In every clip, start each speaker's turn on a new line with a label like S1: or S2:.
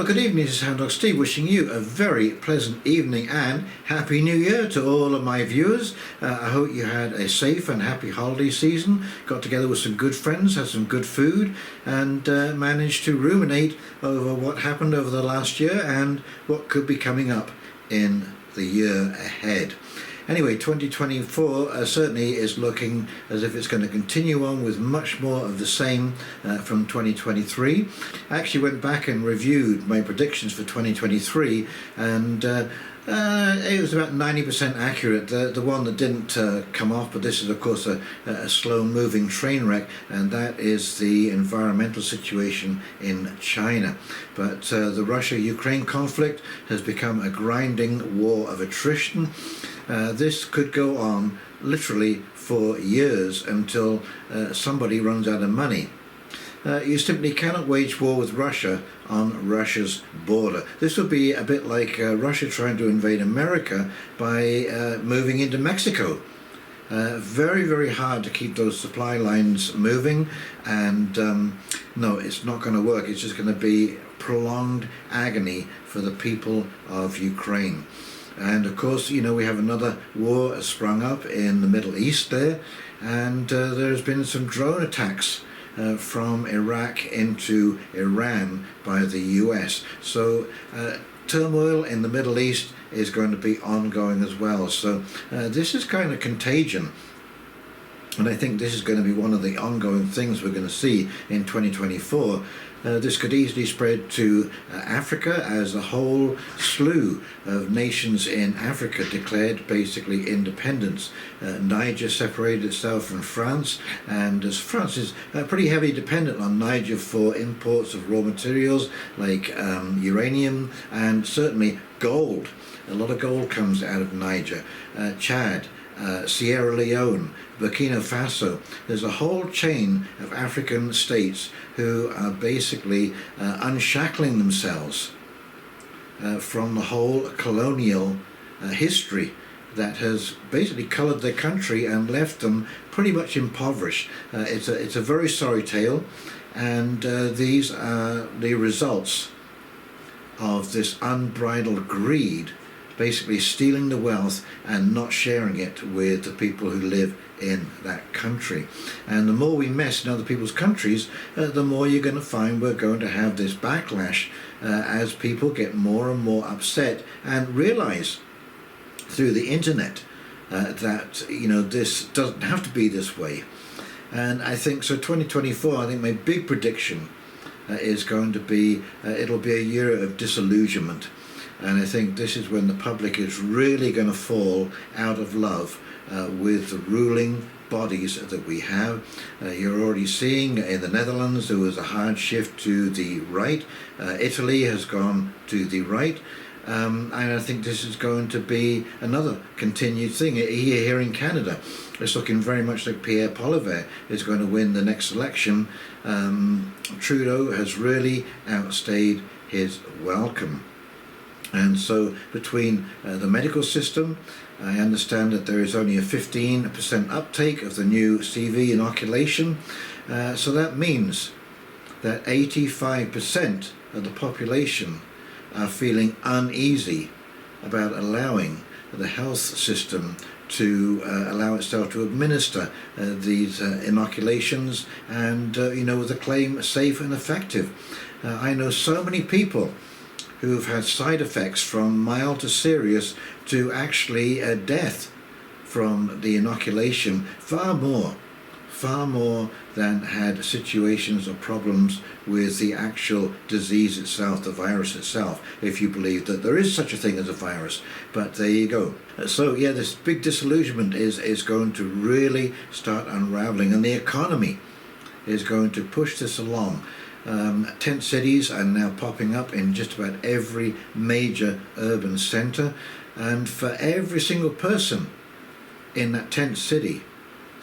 S1: good evening, this is Houndog Steve wishing you a very pleasant evening and Happy New Year to all of my viewers. I hope you had a safe and happy holiday season, got together with some good friends, had some good food and managed to ruminate over what happened over the last year and what could be coming up in the year ahead. Anyway, 2024 certainly is looking as if it's going to continue on with much more of the same from 2023. I actually went back and reviewed my predictions for 2023 and it was about 90% accurate. The one that didn't come off, but this is of course a slow-moving train wreck, and that is the environmental situation in China. But the Russia-Ukraine conflict has become a grinding war of attrition. This could go on literally for years until somebody runs out of money. You simply cannot wage war with Russia on Russia's border. This would be a bit like Russia trying to invade America by moving into Mexico. Very, very hard to keep those supply lines moving, and no, it's not going to work. It's just going to be prolonged agony for the people of Ukraine. And of course, you know, we have another war sprung up in the Middle East there, and there's been some drone attacks from Iraq into Iran by the US. So turmoil in the Middle East is going to be ongoing as well. So this is kind of contagion. And I think this is going to be one of the ongoing things we're going to see in 2024. This could easily spread to Africa, as a whole slew of nations in Africa declared basically independence. Niger separated itself from France, and as France is pretty heavily dependent on Niger for imports of raw materials like uranium and certainly gold. A lot of gold comes out of Niger, Chad, Sierra Leone, Burkina Faso. There's a whole chain of African states who are basically unshackling themselves from the whole colonial history that has basically coloured their country and left them pretty much impoverished. It's a very sorry tale, and these are the results of this unbridled greed, basically stealing the wealth and not sharing it with the people who live in that country. And the more we mess in other people's countries, the more you're going to find we're going to have this backlash as people get more and more upset and realize through the internet that, you know, this doesn't have to be this way. And I think so 2024, I think my big prediction is going to be it'll be a year of disillusionment. And I think this is when the public is really going to fall out of love with the ruling bodies that we have. You're already seeing in the Netherlands there was a hard shift to the right. Italy has gone to the right. And I think this is going to be another continued thing. Here in Canada, it's looking very much like Pierre Poilievre is going to win the next election. Trudeau has really outstayed his welcome. And so between the medical system, I understand that there is only a 15% uptake of the new CV inoculation. So that means that 85% of the population are feeling uneasy about allowing the health system to allow itself to administer these inoculations and, you know, with the claim safe and effective. I know so many people who've had side effects from mild to serious to actually death from the inoculation, far more than had situations or problems with the actual disease itself, the virus itself, if you believe that there is such a thing as a virus. But there you go. So yeah, this big disillusionment is going to really start unraveling, and the economy is going to push this along. Tent cities are now popping up in just about every major urban centre, and for every single person in that tent city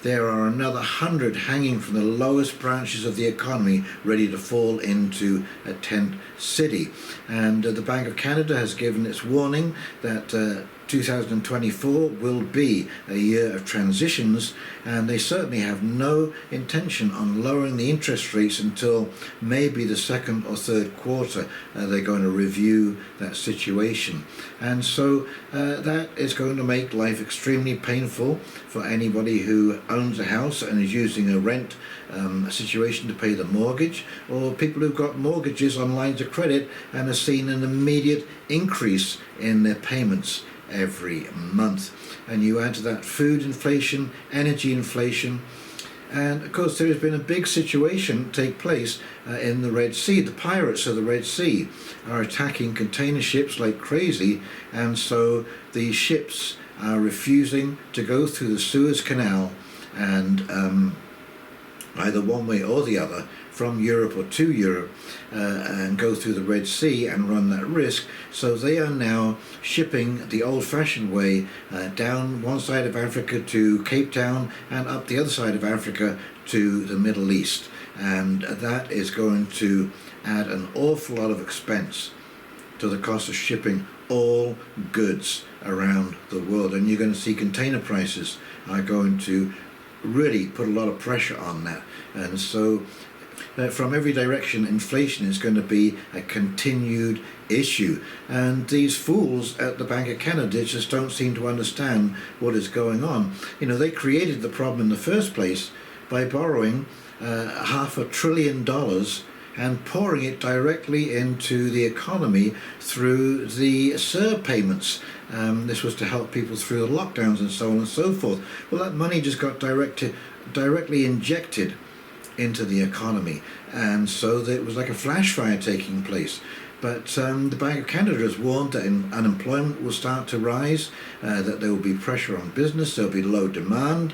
S1: there are another 100 hanging from the lowest branches of the economy ready to fall into a tent city. And the Bank of Canada has given its warning that 2024 will be a year of transitions, and they certainly have no intention on lowering the interest rates until maybe the second or third quarter. They're going to review that situation, and so that is going to make life extremely painful for anybody who owns a house and is using a rent situation to pay the mortgage, or people who've got mortgages on lines of credit and have seen an immediate increase in their payments every month. And you add to that food inflation, energy inflation, and of course there has been a big situation take place in the Red Sea. The pirates of the Red Sea are attacking container ships like crazy, and so the ships are refusing to go through the Suez Canal and either one way or the other from Europe or to Europe and go through the Red Sea and run that risk. So they are now shipping the old-fashioned way down one side of Africa to Cape Town and up the other side of Africa to the Middle East. And that is going to add an awful lot of expense to the cost of shipping all goods around the world. And you're going to see container prices are going to really put a lot of pressure on that. And so from every direction, inflation is going to be a continued issue. And these fools at the Bank of Canada just don't seem to understand what is going on. You know, they created the problem in the first place by borrowing $500 billion and pouring it directly into the economy through the CERB payments. This was to help people through the lockdowns and so on and so forth. Well, that money just got directly injected into the economy, and so it was like a flash fire taking place. But the Bank of Canada has warned that unemployment will start to rise, that there will be pressure on business, there will be low demand,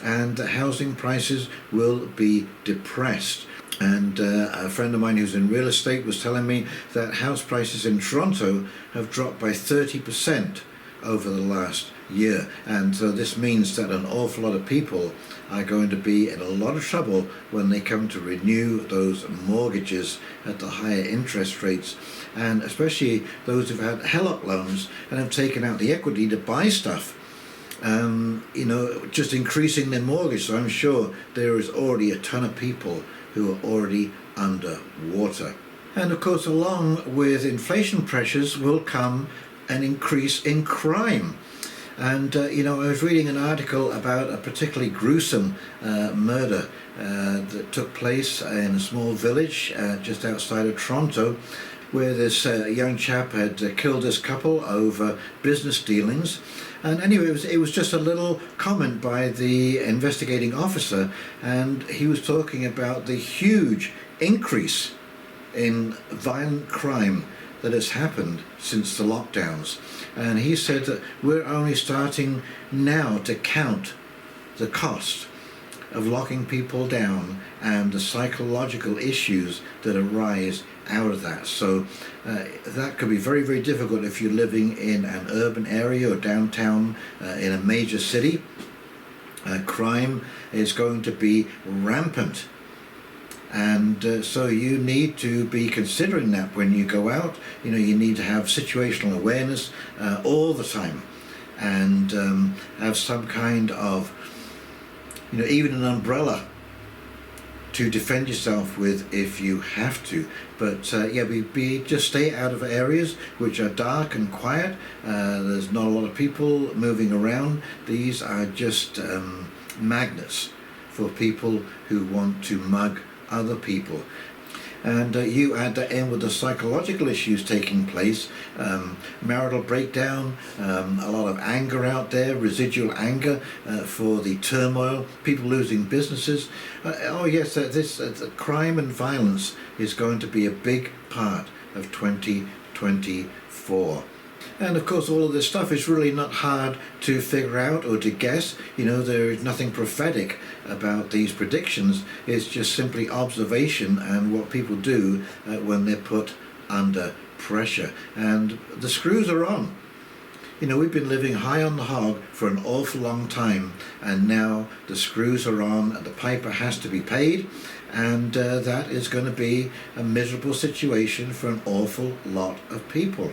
S1: and housing prices will be depressed. And a friend of mine who's in real estate was telling me that house prices in Toronto have dropped by 30% over the last year. And so this means that an awful lot of people are going to be in a lot of trouble when they come to renew those mortgages at the higher interest rates. And especially those who've had HELOC loans and have taken out the equity to buy stuff. You know, just increasing their mortgage. So I'm sure there is already a ton of people who are already underwater. And of course, along with inflation pressures will come an increase in crime. And you know, I was reading an article about a particularly gruesome murder that took place in a small village just outside of Toronto, where this young chap had killed this couple over business dealings. And anyway, it was just a little comment by the investigating officer, and he was talking about the huge increase in violent crime that has happened since the lockdowns. And he said that we're only starting now to count the cost of locking people down and the psychological issues that arise out of that. So that could be very, very difficult if you're living in an urban area or downtown in a major city. Crime is going to be rampant. And so you need to be considering that when you go out. You know, you need to have situational awareness all the time, and have some kind of, you know, even an umbrella to defend yourself with if you have to. But yeah, just stay out of areas which are dark and quiet. There's not a lot of people moving around. These are just magnets for people who want to mug other people. And you add that in with the psychological issues taking place, marital breakdown, a lot of anger out there, residual anger for the turmoil, people losing businesses. Oh yes, this crime and violence is going to be a big part of 2024. And of course, all of this stuff is really not hard to figure out or to guess. You know, there is nothing prophetic about these predictions. It's just simply observation and what people do when they're put under pressure. And the screws are on. You know, we've been living high on the hog for an awful long time, and now the screws are on and the piper has to be paid, and that is going to be a miserable situation for an awful lot of people.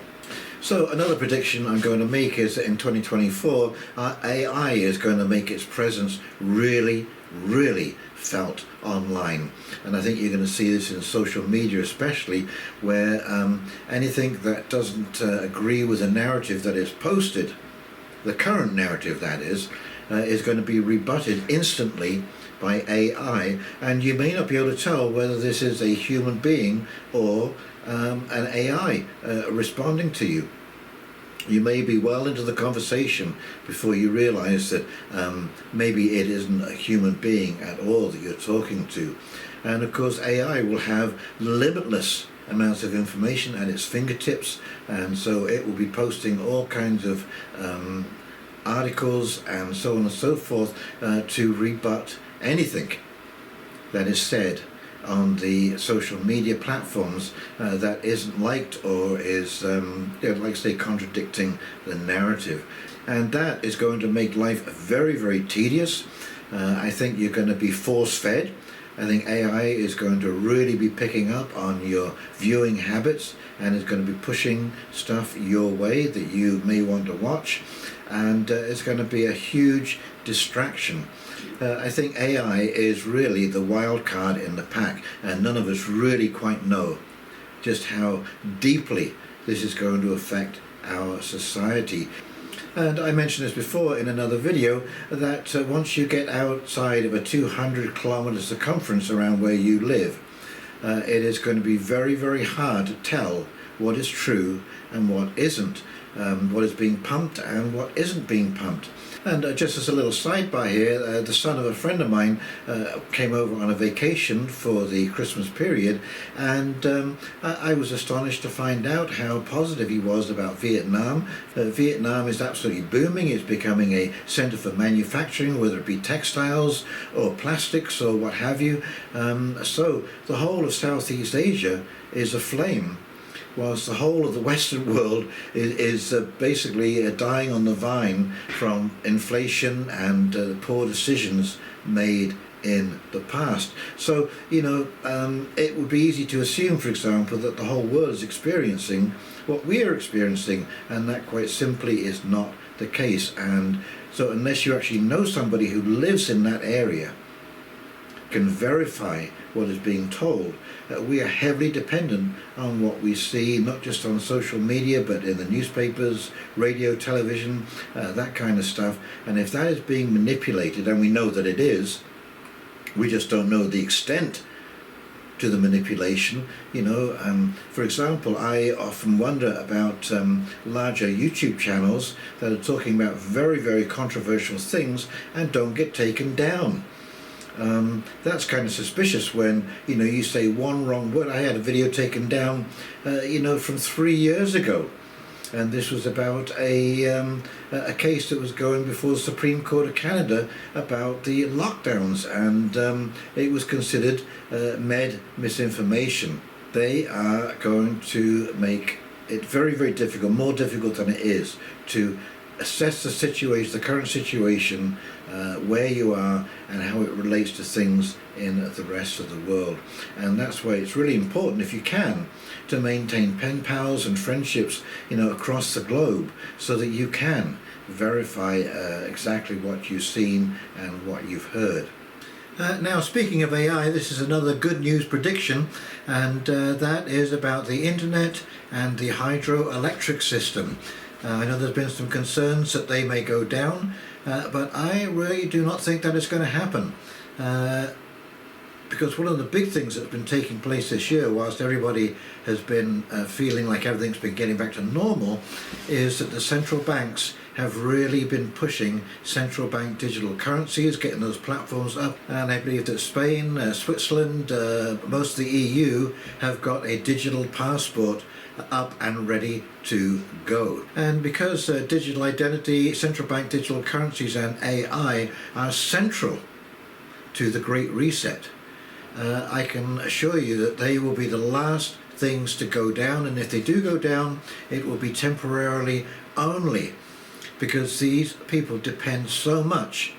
S1: So another prediction I'm going to make is that in 2024 AI is going to make its presence really felt online, and I think you're going to see this in social media especially, where anything that doesn't agree with the narrative that is posted, the current narrative that is going to be rebutted instantly by AI, and you may not be able to tell whether this is a human being or an AI responding to you. You may be well into the conversation before you realize that maybe it isn't a human being at all that you're talking to. And of course AI will have limitless amounts of information at its fingertips, and so it will be posting all kinds of articles and so on and so forth to rebut anything that is said on the social media platforms that isn't liked or is, like say, contradicting the narrative. And that is going to make life very tedious. I think you're going to be force-fed. I think AI is going to really be picking up on your viewing habits and is going to be pushing stuff your way that you may want to watch, and it's going to be a huge distraction. I think AI is really the wild card in the pack, and none of us really quite know just how deeply this is going to affect our society. And I mentioned this before in another video, that once you get outside of a 200-kilometer circumference around where you live, it is going to be very hard to tell what is true and what isn't, what is being pumped and what isn't being pumped. And just as a little sidebar here, the son of a friend of mine came over on a vacation for the Christmas period, and I was astonished to find out how positive he was about Vietnam. Vietnam is absolutely booming. It's becoming a center for manufacturing, whether it be textiles or plastics or what have you. So the whole of Southeast Asia is aflame, whilst the whole of the Western world is basically dying on the vine from inflation and poor decisions made in the past. So, you know, it would be easy to assume, for example, that the whole world is experiencing what we are experiencing, and that quite simply is not the case. And so unless you actually know somebody who lives in that area, can verify what is being told, we are heavily dependent on what we see, not just on social media, but in the newspapers, radio, television, that kind of stuff. And if that is being manipulated, and we know that it is, we just don't know the extent to the manipulation. You know, for example, I often wonder about larger YouTube channels that are talking about very controversial things and don't get taken down. That's kind of suspicious when, you know, you say one wrong word. I had a video taken down, you know, from 3 years ago, and this was about a case that was going before the Supreme Court of Canada about the lockdowns, and it was considered misinformation. They are going to make it very difficult, more difficult than it is, to assess the situation, the current situation, where you are and how it relates to things in the rest of the world. And that's why it's really important, if you can, to maintain pen pals and friendships, you know, across the globe, so that you can verify exactly what you've seen and what you've heard. Now, speaking of AI, this is another good news prediction, and that is about the internet and the hydroelectric system. I know there's been some concerns that they may go down, but I really do not think that is going to happen. Because one of the big things that's been taking place this year, whilst everybody has been feeling like everything's been getting back to normal, is that the central banks have really been pushing central bank digital currencies, getting those platforms up. And I believe that Spain, Switzerland, most of the EU have got a digital passport up and ready to go. And because digital identity, central bank digital currencies and AI are central to the Great Reset, I can assure you that they will be the last things to go down, and if they do go down, it will be temporarily only. because these people depend so much,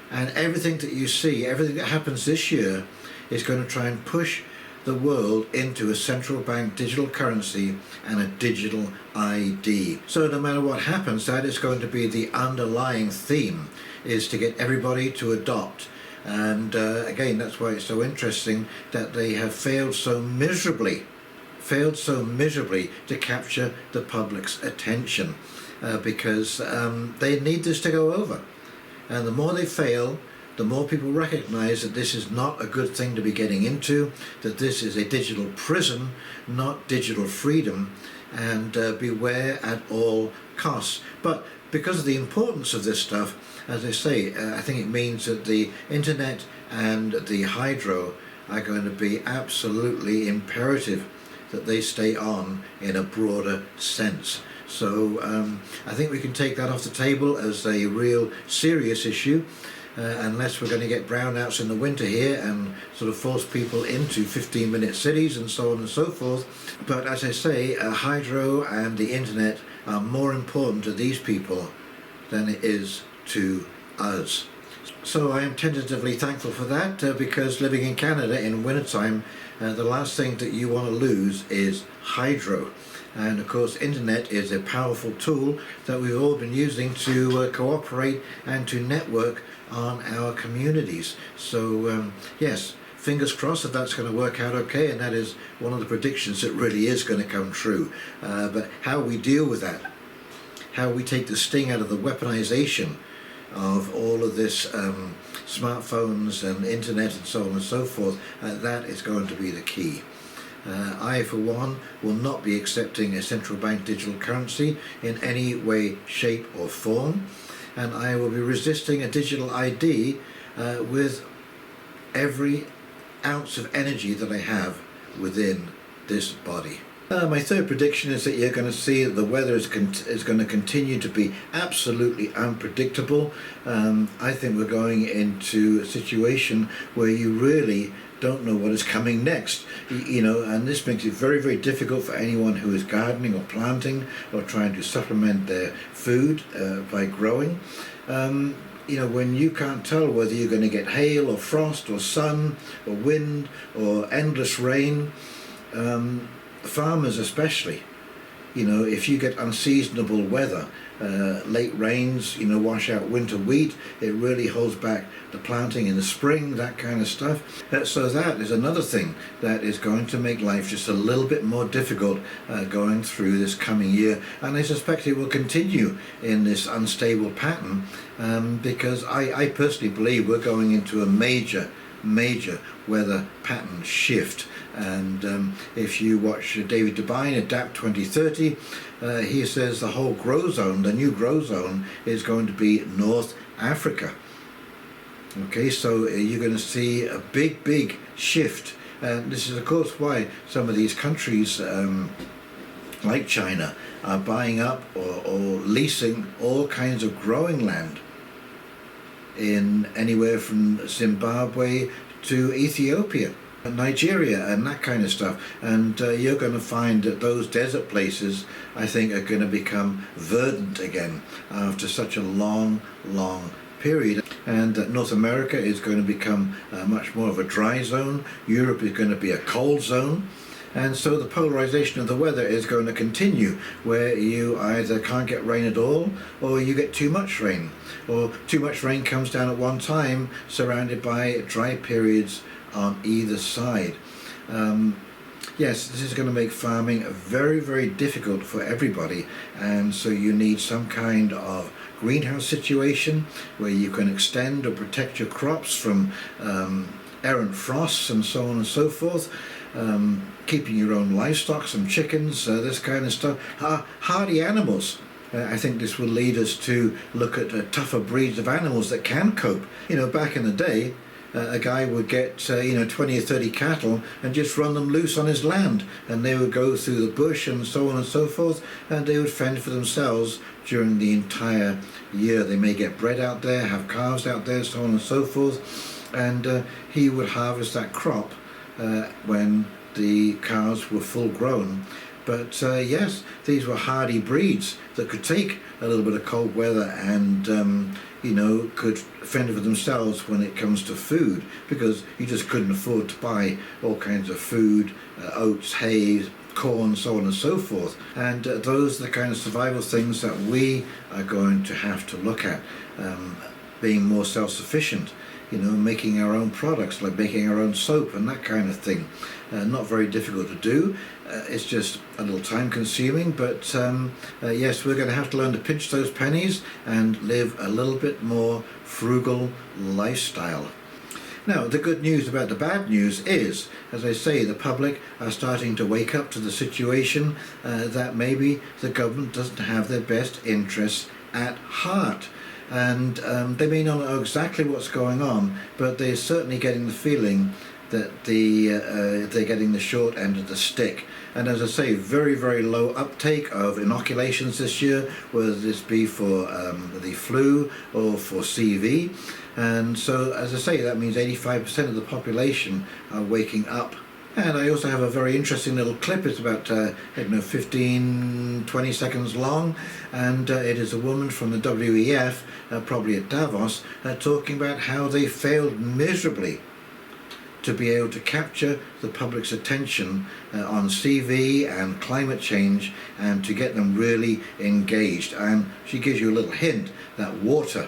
S1: and everything that you see, everything that happens this year is going to try and push the world into a central bank digital currency and a digital ID. So no matter what happens, that is going to be the underlying theme, is to get everybody to adopt. And again, that's why it's so interesting that they have failed so miserably to capture the public's attention, because they need this to go over. And the more they fail, the more people recognize that this is not a good thing to be getting into, that this is a digital prison, not digital freedom, and beware at all costs. But because of the importance of this stuff, as I say, I think it means that the internet and the hydro are going to be absolutely imperative that they stay on in a broader sense. So I think we can take that off the table as a real serious issue, unless we're going to get brownouts in the winter here and sort of force people into 15-minute cities and so on and so forth. But as I say, hydro and the internet are more important to these people than it is to us. So I am tentatively thankful for that, because living in Canada in wintertime, the last thing that you want to lose is hydro. And of course, internet is a powerful tool that we've all been using to cooperate and to network on our communities. So yes, fingers crossed that that's going to work out okay, and that is one of the predictions that really is going to come true. But how we deal with that, how we take the sting out of the weaponization of all of this smartphones and internet and so on and so forth, that is going to be the key. I, for one, will not be accepting a central bank digital currency in any way, shape or form, and I will be resisting a digital ID with every ounce of energy that I have within this body. My third prediction is that you're going to see that the weather is going to continue to be absolutely unpredictable. I think we're going into a situation where you really don't know what is coming next, and this makes it very, very difficult for anyone who is gardening or planting or trying to supplement their food by growing. When you can't tell whether you're going to get hail or frost or sun or wind or endless rain, farmers especially, if you get unseasonable weather, late rains, wash out winter wheat, it really holds back the planting in the spring, that kind of stuff. So that is another thing that is going to make life just a little bit more difficult going through this coming year, and I suspect it will continue in this unstable pattern, because I personally believe we're going into a major weather pattern shift. And if you watch David Devine, Adapt 2030, he says the whole the new grow zone is going to be North Africa. Okay, so you're going to see a big shift, and this is of course why some of these countries like China are buying up or leasing all kinds of growing land in anywhere from Zimbabwe to Ethiopia, Nigeria and that kind of stuff. And you're going to find that those desert places, I think, are going to become verdant again after such a long period. And North America is going to become much more of a dry zone. Europe is going to be a cold zone. And so the polarization of the weather is going to continue, where you either can't get rain at all, or you get too much rain, or too much rain comes down at one time, surrounded by dry periods on either side. Yes, this is going to make farming very, very difficult for everybody, and so you need some kind of greenhouse situation where you can extend or protect your crops from errant frosts and so on and so forth. Keeping your own livestock, some chickens, this kind of stuff. Hardy animals. I think this will lead us to look at tougher breeds of animals that can cope. Back in the day, a guy would get 20 or 30 cattle and just run them loose on his land, and they would go through the bush and so on and so forth, and they would fend for themselves during the entire year. They may get bread out there, have calves out there, so on and so forth, and he would harvest that crop when the calves were full grown. But yes, these were hardy breeds that could take a little bit of cold weather and could fend for themselves when it comes to food, because you just couldn't afford to buy all kinds of food, oats, hay, corn, so on and so forth. And those are the kind of survival things that we are going to have to look at, being more self-sufficient, making our own products, like making our own soap and that kind of thing. Not very difficult to do. It's just a little time consuming, but yes, we're going to have to learn to pinch those pennies and live a little bit more frugal lifestyle. Now, the good news about the bad news is, as I say, the public are starting to wake up to the situation that maybe the government doesn't have their best interests at heart. And they may not know exactly what's going on, but they're certainly getting the feeling that they're getting the short end of the stick. And as I say, very, very low uptake of inoculations this year, whether this be for the flu or for CV. And so, as I say, that means 85% of the population are waking up. And I also have a very interesting little clip. It's about 15, 20 seconds long, and it is a woman from the WEF, probably at Davos, talking about how they failed miserably to be able to capture the public's attention on CV and climate change, and to get them really engaged. And she gives you a little hint that water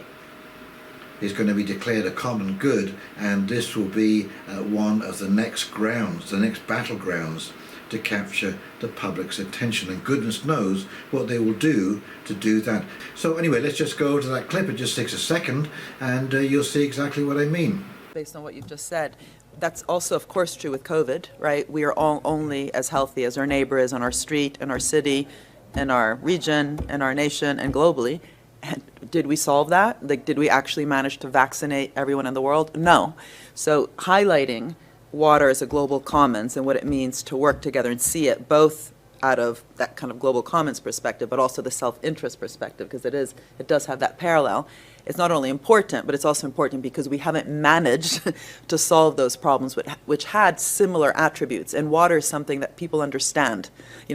S1: is going to be declared a common good, and this will be one of the next grounds, the next battlegrounds to capture the public's attention, and goodness knows what they will do to do that. So anyway, let's just go to that clip. It just takes a second, and you'll see exactly what I mean.
S2: Based on what you've just said, that's also, of course, true with COVID, right? We are all only as healthy as our neighbor is on our street, in our city, in our region, in our nation, and globally. And did we solve that? Like, did we actually manage to vaccinate everyone in the world? No. So highlighting water as a global commons and what it means to work together and see it both out of that kind of global commons perspective, but also the self-interest perspective, because it does have that parallel. It's not only important, but it's also important because we haven't managed to solve those problems which had similar attributes. And water is something that people understand.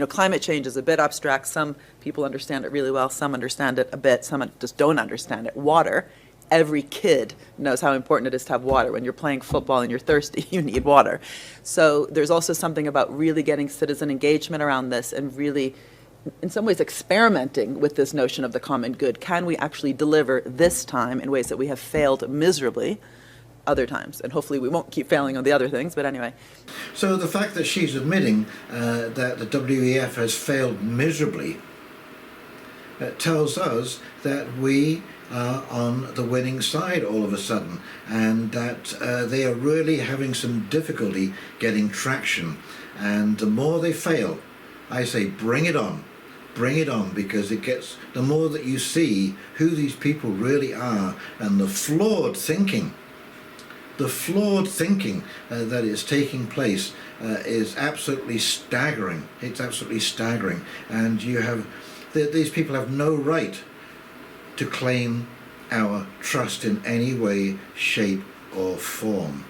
S2: Climate change is a bit abstract. Some people understand it really well. Some understand it a bit. Some just don't understand it. Water, every kid knows how important it is to have water. When you're playing football and you're thirsty, you need water. So there's also something about really getting citizen engagement around this and really, in some ways, experimenting with this notion of the common good. Can we actually deliver this time in ways that we have failed miserably other times? And hopefully we won't keep failing on the other things, but anyway.
S1: So the fact that she's admitting that the WEF has failed miserably tells us that we are on the winning side all of a sudden, and that they are really having some difficulty getting traction. And the more they fail, I say bring it on. Bring it on, because the more that you see who these people really are, and the flawed thinking that is taking place is absolutely staggering. It's absolutely staggering. And these people have no right to claim our trust in any way, shape or form.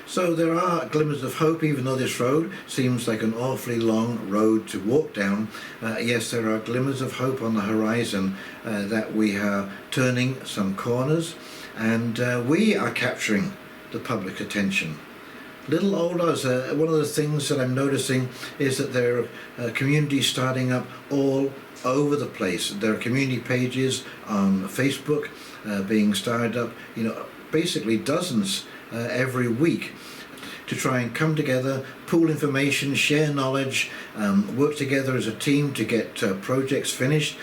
S1: So there are glimmers of hope, even though this road seems like an awfully long road to walk down. Yes, there are glimmers of hope on the horizon, that we are turning some corners, and we are capturing the public attention. Little old us, one of the things that I'm noticing is that there are communities starting up all over the place. There are community pages on Facebook being started up, basically dozens every week, to try and come together, pool information, share knowledge, work together as a team to get projects finished.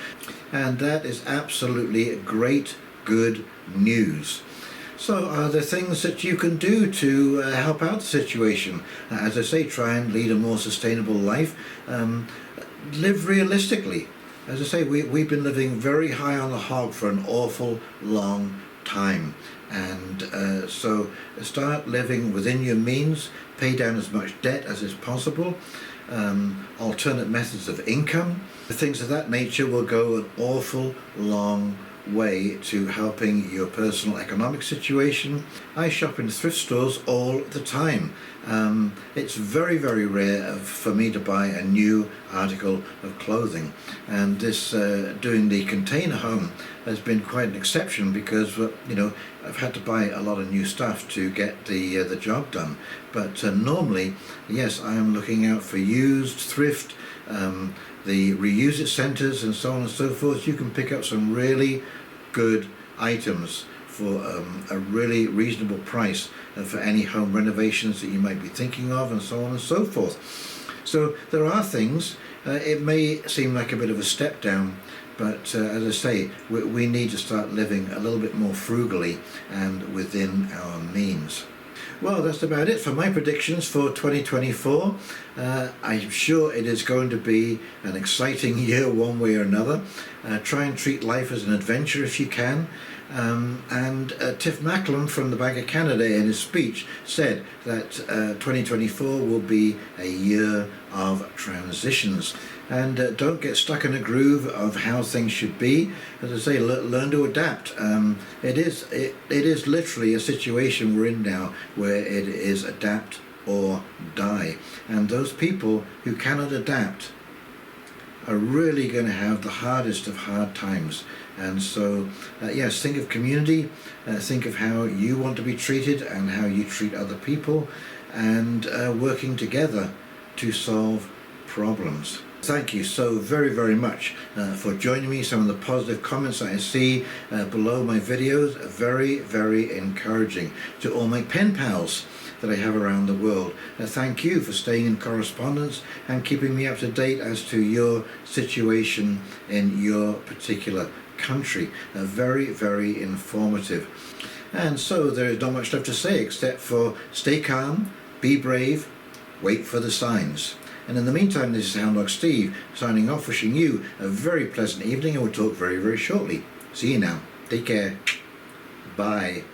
S1: And that is absolutely great, good news. So are there things that you can do to help out the situation? As I say, try and lead a more sustainable life. Live realistically. As I say, we've been living very high on the hog for an awful long time. And so start living within your means, pay down as much debt as is possible, alternate methods of income. Things of that nature will go an awful long way to helping your personal economic situation. I shop in thrift stores all the time. It's very, very rare for me to buy a new article of clothing, and this doing the container home has been quite an exception, because I've had to buy a lot of new stuff to get the job done. But normally, yes, I am looking out for used, thrift, the reuse it centers and so on and so forth. You can pick up some really good items for a really reasonable price for any home renovations that you might be thinking of, and so on and so forth. So there are things, it may seem like a bit of a step down, but as I say, we need to start living a little bit more frugally and within our means. Well, that's about it for my predictions for 2024. I'm sure it is going to be an exciting year one way or another. Try and treat life as an adventure if you can. And Tiff Macklem from the Bank of Canada in his speech said that 2024 will be a year of transitions. And don't get stuck in a groove of how things should be. As I say, learn to adapt. It is literally a situation we're in now where it is adapt or die. And those people who cannot adapt are really going to have the hardest of hard times. And so, yes, think of community, think of how you want to be treated and how you treat other people, and working together to solve problems. Thank you so very, very much for joining me. Some of the positive comments that I see below my videos are very, very encouraging. To all my pen pals that I have around the world, thank you for staying in correspondence and keeping me up to date as to your situation in your particular country. Very, very informative. And so there is not much left to say except for stay calm, be brave, wait for the signs. And in the meantime, this is Houndog Steve signing off, wishing you a very pleasant evening, and we'll talk very, very shortly. See you now. Take care. Bye.